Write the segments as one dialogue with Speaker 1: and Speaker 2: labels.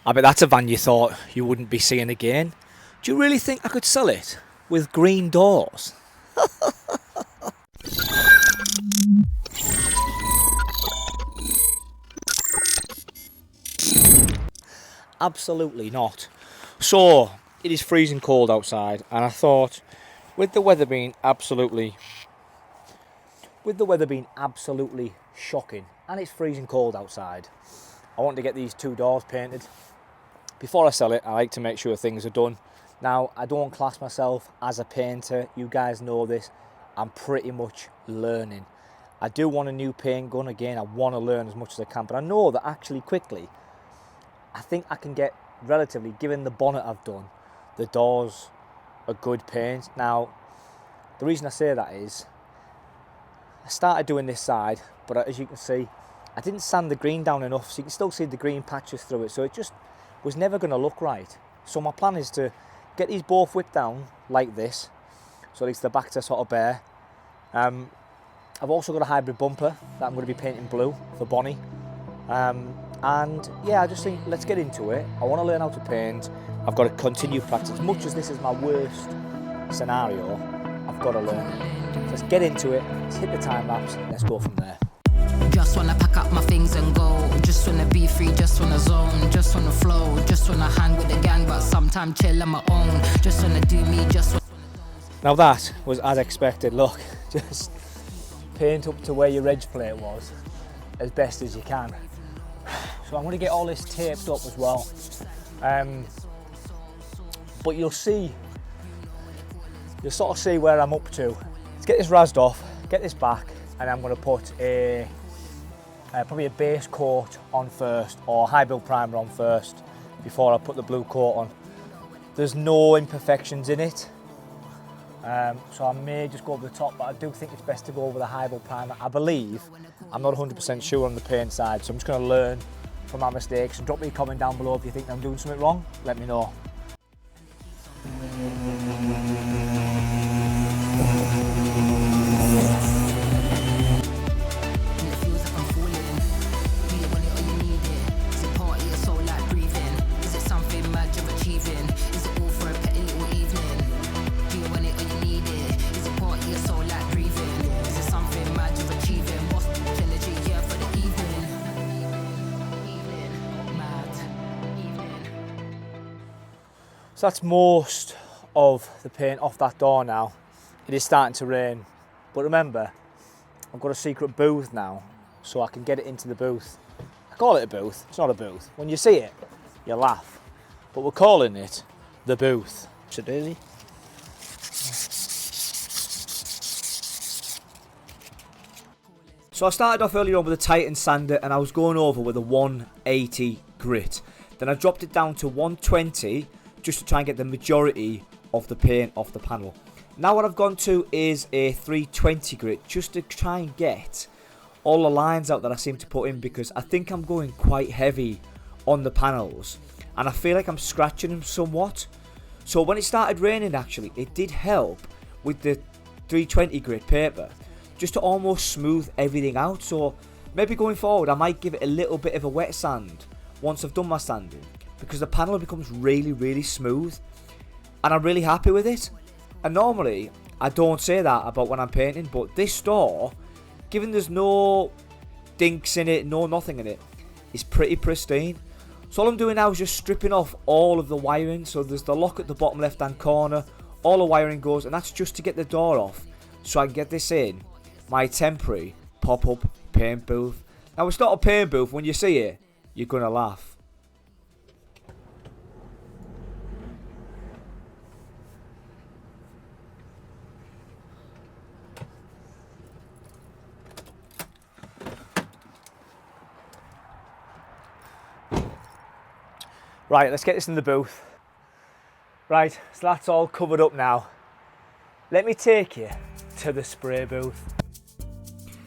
Speaker 1: I bet that's a van you thought you wouldn't be seeing again. Do you really think I could sell it with green doors? Absolutely not. So, it is freezing cold outside, and I thought, with the weather being absolutely shocking, and it's freezing cold outside, I want to get these two doors painted. Before I sell it, I like to make sure things are done. Now, I don't class myself as a painter. You guys know this. I'm pretty much learning. I do want a new paint gun again. I want to learn as much as I can, but I know that actually quickly, I think I can get relatively, given the bonnet I've done, the doors a good paint. Now, the reason I say that is, I started doing this side, but as you can see, I didn't sand the green down enough, so you can still see the green patches through it, so it just was never going to look right. So my plan is to get these both whipped down like this, so at least the backs are sort of bare. I've also got a hybrid bumper that I'm going to be painting blue for Bonnie. And yeah, I just think, let's get into it. I want to learn how to paint. I've got to continue practice. As much as this is my worst scenario, I've got to learn it. So let's get into it. Let's hit the time lapse. Let's go from there.
Speaker 2: Just wanna pack up my things and go. Just wanna be free, just wanna zone. Just wanna flow, just wanna hang with the gang, but sometimes chill on my own. Just wanna do me, just wanna...
Speaker 1: Now that was as expected. Look, just paint up to where your reg plate was as best as you can. So I'm going to get all this taped up as well. But you'll sort of see where I'm up to. Let's get this razzed off, get this back, and I'm going to put probably a base coat on first, or high build primer on first, before I put the blue coat on. There's no imperfections in it, so I may just go over the top, but I do think it's best to go over the high build primer. I believe, I'm not 100% sure on the paint side, so I'm just going to learn from my mistakes. And drop me a comment down below if you think I'm doing something wrong. Let me know. So that's most of the paint off that door now. It is starting to rain, but remember, I've got a secret booth now, so I can get it into the booth. I call it a booth, it's not a booth. When you see it, you laugh, but we're calling it the booth. Today. So I started off earlier on with a Titan sander, and I was going over with a 180 grit. Then I dropped it down to 120, just to try and get the majority of the paint off the panel. Now what I've gone to is a 320 grit, just to try and get all the lines out that I seem to put in, because I think I'm going quite heavy on the panels and I feel like I'm scratching them somewhat. So when it started raining, actually it did help with the 320 grit paper just to almost smooth everything out. So maybe going forward I might give it a little bit of a wet sand once I've done my sanding, because the panel becomes really smooth and I'm really happy with it. And normally I don't say that about when I'm painting, but this door, given there's no dinks in it, no nothing in it, is pretty pristine. So all I'm doing now is just stripping off all of the wiring. So there's the lock at the bottom left hand corner, all the wiring goes, and that's just to get the door off so I can get this in my temporary pop-up paint booth. Now it's not a paint booth. When you see it, you're gonna laugh. Right, let's get this in the booth. Right, so that's all covered up now. Let me take you to the spray booth.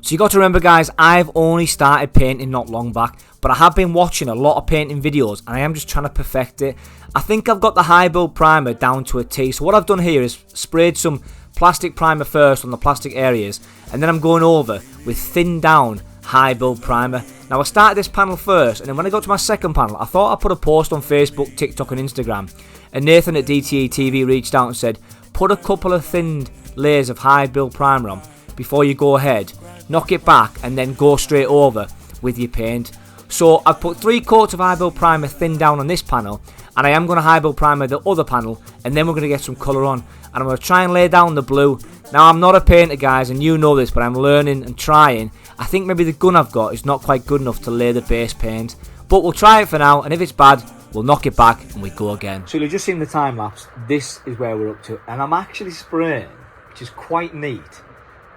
Speaker 1: So you got to remember, guys, I've only started painting not long back, but I have been watching a lot of painting videos and I am just trying to perfect it. I think I've got the high build primer down to a T. So what I've done here is sprayed some plastic primer first on the plastic areas, and then I'm going over with thinned down high build primer. Now I started this panel first, and then when I got to my second panel, I thought I'd put a post on Facebook, TikTok and Instagram, and Nathan at DTE TV reached out and said, put a couple of thin layers of high build primer on before you go ahead, knock it back and then go straight over with your paint. So I've put 3 coats of high build primer thin down on this panel, and I am going to high build primer the other panel, and then we're going to get some colour on, and I'm going to try and lay down the blue. Now I'm not a painter guys, and you know this, but I'm learning and trying. I think maybe the gun I've got is not quite good enough to lay the base paint, but we'll try it for now, and if it's bad we'll knock it back and we go again. So you've just seen the time lapse. This is where we're up to, and I'm actually spraying, which is quite neat,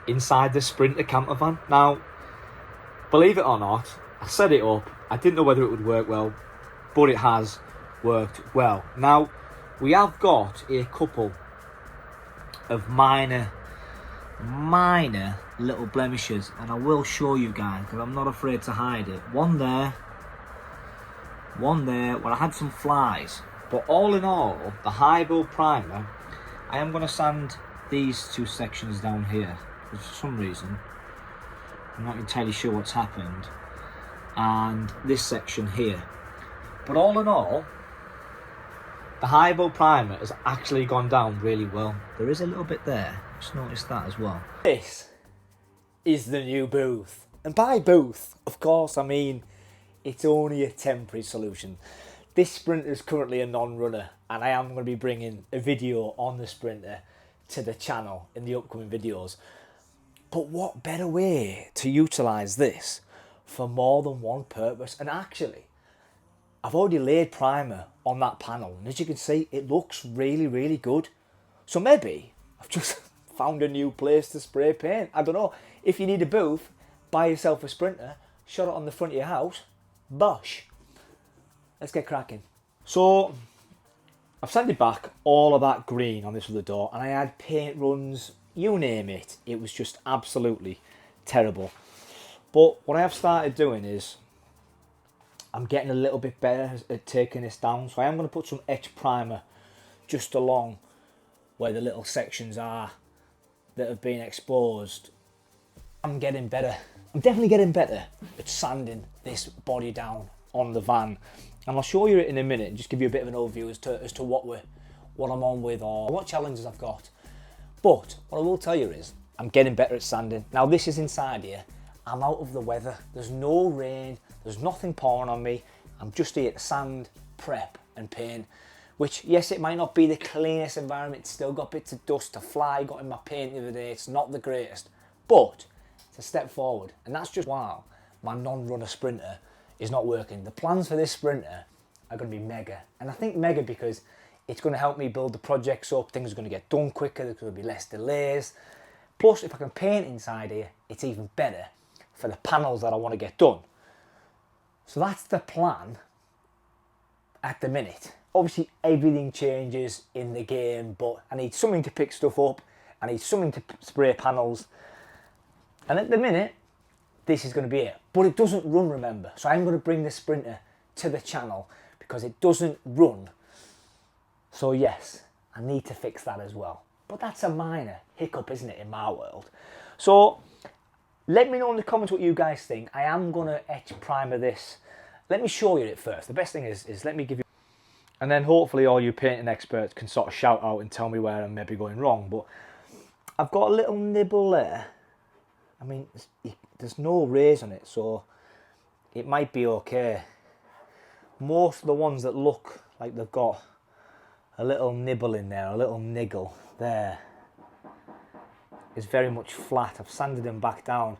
Speaker 1: inside the Sprinter camper van. Now believe it or not, I set it up, I didn't know whether it would work well, but it has worked well. Now we have got a couple of minor little blemishes, and I will show you guys because I'm not afraid to hide it. One there where I had some flies, but all in all, the high build primer, I am going to sand these 2 sections down here for some reason. I'm not entirely sure what's happened, and this section here, but all in all, the high build primer has actually gone down really well. There is a little bit there, just noticed that as well. This is the new booth, and by booth, of course, I mean it's only a temporary solution. This Sprinter is currently a non-runner, and I am going to be bringing a video on the Sprinter to the channel in the upcoming videos. But what better way to utilise this for more than one purpose? And actually, I've already laid primer on that panel, and as you can see, it looks really, really good. So maybe I've just found a new place to spray paint. I don't know. If you need a booth, buy yourself a Sprinter, shot it on the front of your house, bosh. Let's get cracking. So I've sanded back all of that green on this other door, and I had paint runs, you name it. It was just absolutely terrible. But what I have started doing is I'm getting a little bit better at taking this down. So I am going to put some etch primer just along where the little sections are that have been exposed. I'm getting better. I'm definitely getting better at sanding this body down on the van, and I'll show you it in a minute and just give you a bit of an overview as to what I'm on with or what challenges I've got. But what I will tell you is I'm getting better at sanding. Now this is inside here. I'm out of the weather. There's no rain. There's nothing pouring on me. I'm just here to sand, prep and paint, which yes, it might not be the cleanest environment. It's still got bits of dust. A fly got in my paint the other day. It's not the greatest, but a step forward, and that's just while my non-runner Sprinter is not working. The plans for this Sprinter are going to be mega, and I think mega because it's going to help me build the projects up. Things are going to get done quicker. There's going to be less delays. Plus, if I can paint inside here, it's even better for the panels that I want to get done. So that's the plan at the minute. Obviously, everything changes in the game, but I need something to pick stuff up. I need something to spray panels. And at the minute, this is going to be it. But it doesn't run, remember. So I'm going to bring the Sprinter to the channel because it doesn't run. So yes, I need to fix that as well. But that's a minor hiccup, isn't it, in my world? So let me know in the comments what you guys think. I am going to etch primer this. Let me show you it first. The best thing is let me give you... And then hopefully all you painting experts can sort of shout out and tell me where I'm maybe going wrong. But I've got a little nibble there. I mean, there's no rays on it, so it might be okay. Most of the ones that look like they've got a little nibble in there, a little niggle there, is very much flat. I've sanded them back down.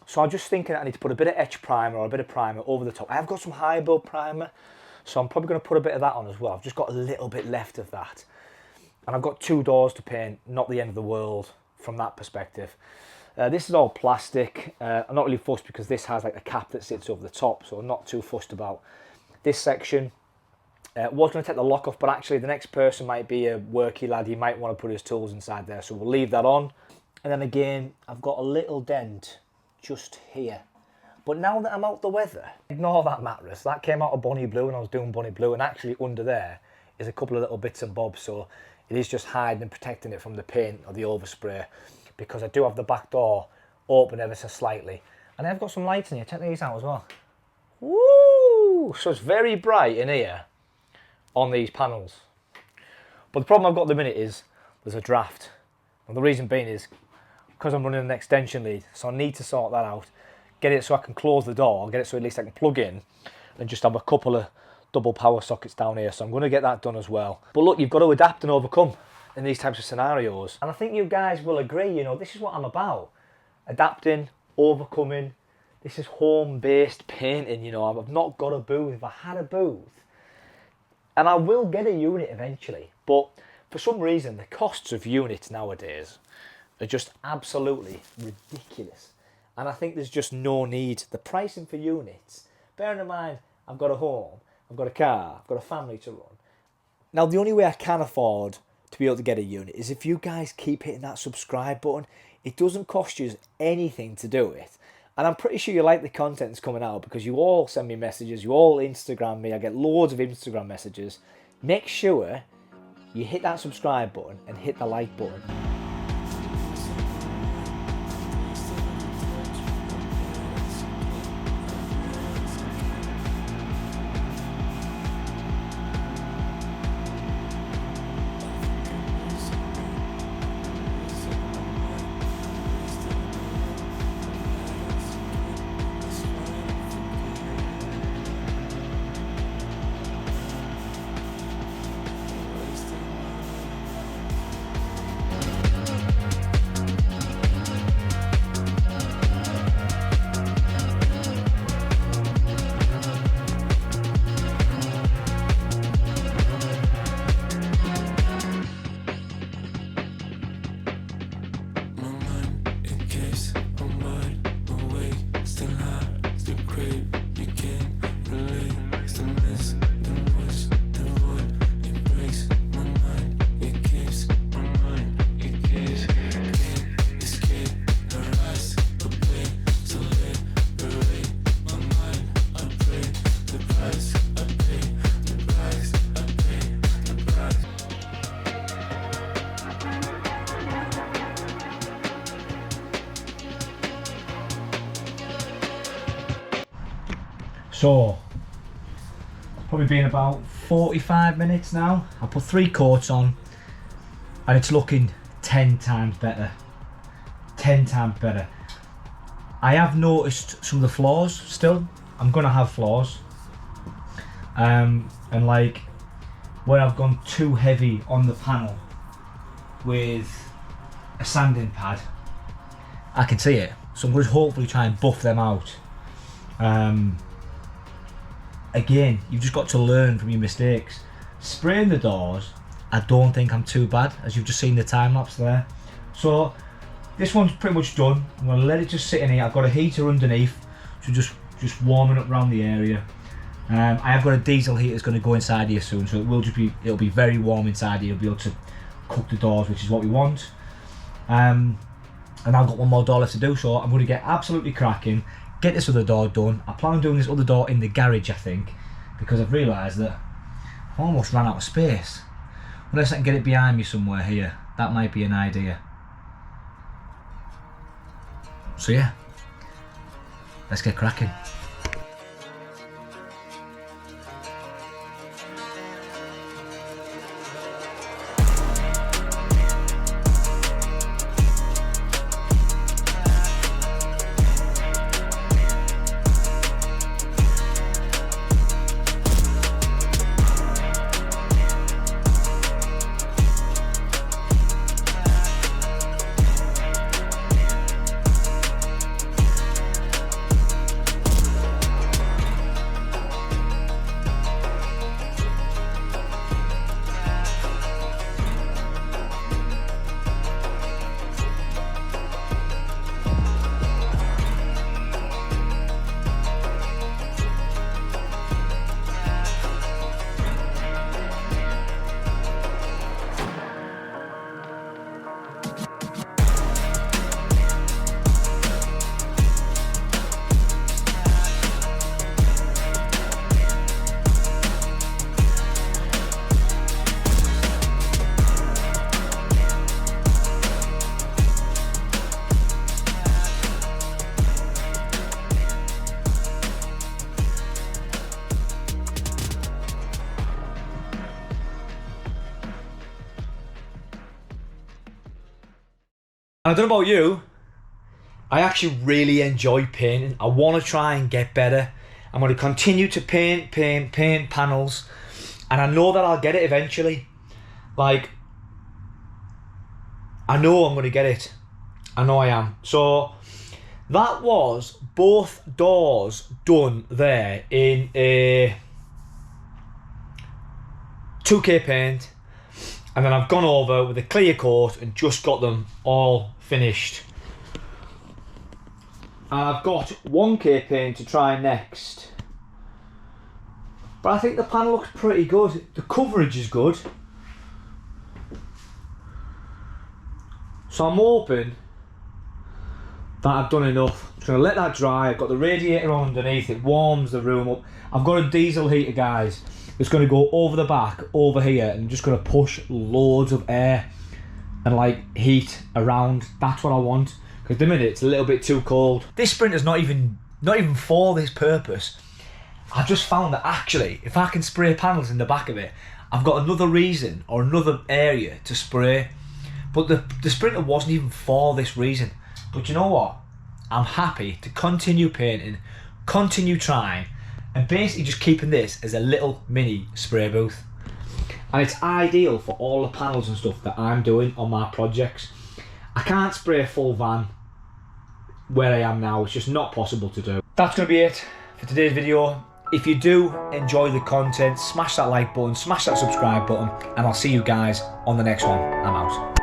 Speaker 1: So I'm just thinking I need to put a bit of etch primer or a bit of primer over the top. I have got some high build primer, so I'm probably going to put a bit of that on as well. I've just got a little bit left of that. And I've got 2 doors to paint, not the end of the world from that perspective. This is all plastic. I'm not really fussed because this has like a cap that sits over the top, so I'm not too fussed about this section. Was going to take the lock off, but actually the next person might be a worky lad. He might want to put his tools inside there, so we'll leave that on. And then again, I've got a little dent just here. But now that I'm out the weather, ignore that mattress. That came out of Bonnie Blue when I was doing Bonnie Blue, and actually under there is a couple of little bits and bobs, so it is just hiding and protecting it from the paint or the overspray, because I do have the back door open ever so slightly,
Speaker 3: And I've got some lights in here. Check these out as well. Woo! So it's very bright in here on these panels. But the problem I've got at the minute is there's a draft. And the reason being is because I'm running an extension lead, so I need to sort that out. Get it so I can close the door, get it so at least I can plug in and just have a couple of double power sockets down here. So I'm going to get that done as well. But look, you've got to adapt and overcome in these types of scenarios. And I think you guys will agree, you know, this is what I'm about. Adapting, overcoming. This is home-based painting, you know. I've not got a booth. If I had a booth, and I will get a unit eventually, but for some reason the costs of units nowadays are just absolutely ridiculous. And I think there's just no need. The pricing for units, bearing in mind I've got a home, I've got a car, I've got a family to run. Now the only way I can afford to be able to get a unit is if you guys keep hitting that subscribe button. It doesn't cost you anything to do it. And I'm pretty sure you like the content that's coming out because you all send me messages, you all Instagram me, I get loads of Instagram messages. Make sure you hit that subscribe button and hit the like button. So, probably been about 45 minutes now. I put 3 coats on and it's looking 10 times better. 10 times better. I have noticed some of the flaws still. I'm gonna have flaws. And like where I've gone too heavy on the panel with a sanding pad, I can see it. So I'm going to hopefully try and buff them out. Again, you've just got to learn from your mistakes. Spraying the doors, I don't think I'm too bad, as you've just seen the time lapse there. So this one's pretty much done. I'm going to let it just sit in here. I've got a heater underneath, so just warming up around the area. I have got a diesel heater that's going to go inside here soon, so it'll be very warm inside here. You'll be able to cook the doors, which is what we want. And I've got one more door left to do, so I'm going to get absolutely cracking. Get this other door done. I plan on doing this other door in the garage, I think, because I've realised that I've almost ran out of space. Unless I can get it behind me somewhere here, that might be an idea. So yeah, let's get cracking.
Speaker 1: I don't know about you, I actually really enjoy painting. I want to try and get better. I'm going to continue to paint panels, and I know that I'll get it eventually. Like, I know I'm going to get it. I know I am. So that was both doors done there in a 2K paint, and then I've gone over with a clear coat and just got them all finished. And I've got 1K paint to try next, but I think the panel looks pretty good. The coverage is good, so I'm hoping that I've done enough. I'm just going to let that dry. I've got the radiator on underneath, it warms the room up. I've got a diesel heater, guys. It's going to go over the back, over here, and I'm just going to push loads of air and like heat around. That's what I want, because at the minute it's a little bit too cold. This sprinter's not even for this purpose. I just found that actually, if I can spray panels in the back of it, I've got another reason or another area to spray. But the sprinter wasn't even for this reason. But you know what? I'm happy to continue painting, continue trying, and basically just keeping this as a little mini spray booth. And it's ideal for all the panels and stuff that I'm doing on my projects. I can't spray a full van where I am now. It's just not possible to do. That's going to be it for today's video. If you do enjoy the content, smash that like button, smash that subscribe button, and I'll see you guys on the next one. I'm out.